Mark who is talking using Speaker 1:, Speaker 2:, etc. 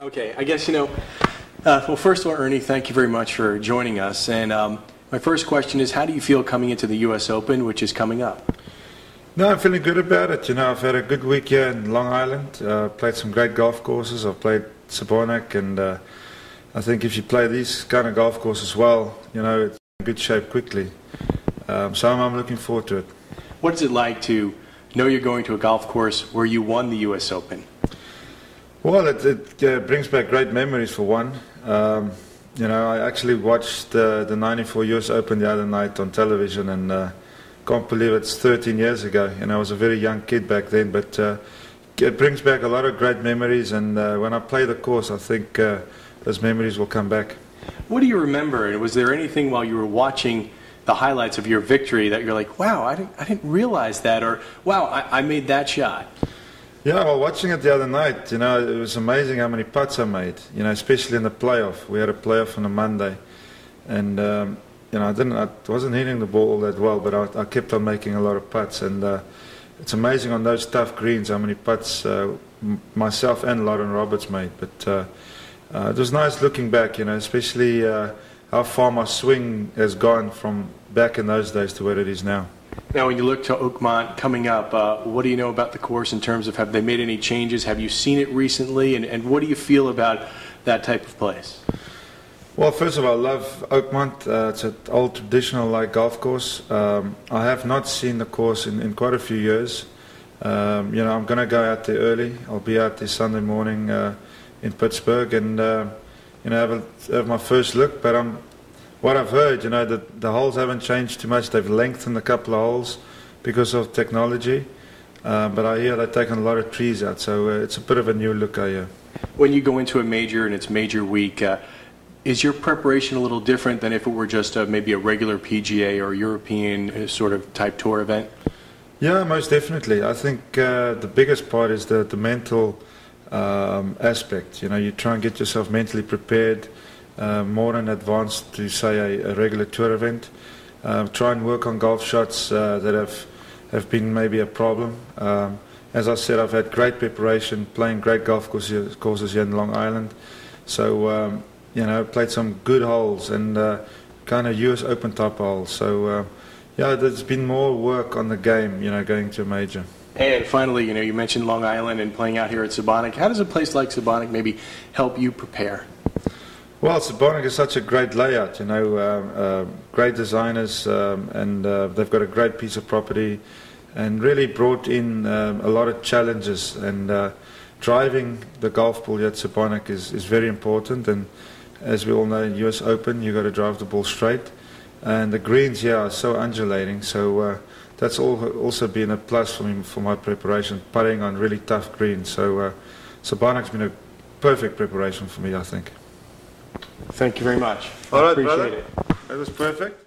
Speaker 1: Okay, I guess, well, first of all, Ernie, thank you very much for joining us. And my first question is, how do you feel coming into the U.S. Open, which is coming up?
Speaker 2: No, I'm feeling good about it. I've had a good week here in Long Island. Played some great golf courses. I've played Sebonack, and I think if you play these kind of golf courses well, it's in good shape quickly. So I'm looking forward to it.
Speaker 1: What is it like to know you're going to a golf course where you won the U.S. Open?
Speaker 2: Well, it brings back great memories for one. I actually watched the '94 US Open the other night on television, and can't believe it's 13 years ago. I was a very young kid back then, but it brings back a lot of great memories, and when I play the course, I think those memories will come back.
Speaker 1: What do you remember? And was there anything while you were watching the highlights of your victory that you're like, wow, I didn't realize that, or wow, I made that shot?
Speaker 2: Yeah, well, watching it the other night, it was amazing how many putts I made, especially in the playoff. We had a playoff on a Monday, and I wasn't hitting the ball all that well, but I kept on making a lot of putts, and it's amazing on those tough greens how many putts myself and Lauren Roberts made. But it was nice looking back, especially how far my swing has gone from back in those days to where it is now.
Speaker 1: Now, when you look to Oakmont coming up, what do you know about the course in terms of have they made any changes? Have you seen it recently? And what do you feel about that type of place?
Speaker 2: Well, first of all, I love Oakmont. It's an old traditional golf course. I have not seen the course in quite a few years. I'm going to go out there early. I'll be out there Sunday morning in Pittsburgh and have my first look. But what I've heard, that the holes haven't changed too much. They've lengthened a couple of holes because of technology. But I hear they've taken a lot of trees out, so it's a bit of a new look, I hear.
Speaker 1: When you go into a major and it's major week, is your preparation a little different than if it were just maybe a regular PGA or European sort of type tour event?
Speaker 2: Yeah, most definitely. I think the biggest part is the mental aspect. You try and get yourself mentally prepared more in advance to, say, a regular tour event. Try and work on golf shots that have been maybe a problem. As I said, I've had great preparation, playing great golf courses here in Long Island. So, played some good holes and kind of US Open type holes. So, there's been more work on the game, going to a major.
Speaker 1: And finally, you mentioned Long Island and playing out here at Sebonack. How does a place like Sebonack maybe help you prepare?
Speaker 2: Well, Sebonack is such a great layout, great designers, and they've got a great piece of property and really brought in a lot of challenges. And driving the golf ball here at Sebonack is very important. And as we all know, in US Open, you've got to drive the ball straight. And the greens here are so undulating, so that's also been a plus for me for my preparation, putting on really tough greens. So Sebonack's been a perfect preparation for me, I think.
Speaker 1: Thank you very much.
Speaker 2: All right,
Speaker 1: I appreciate
Speaker 2: brother.
Speaker 1: it.
Speaker 2: That was perfect.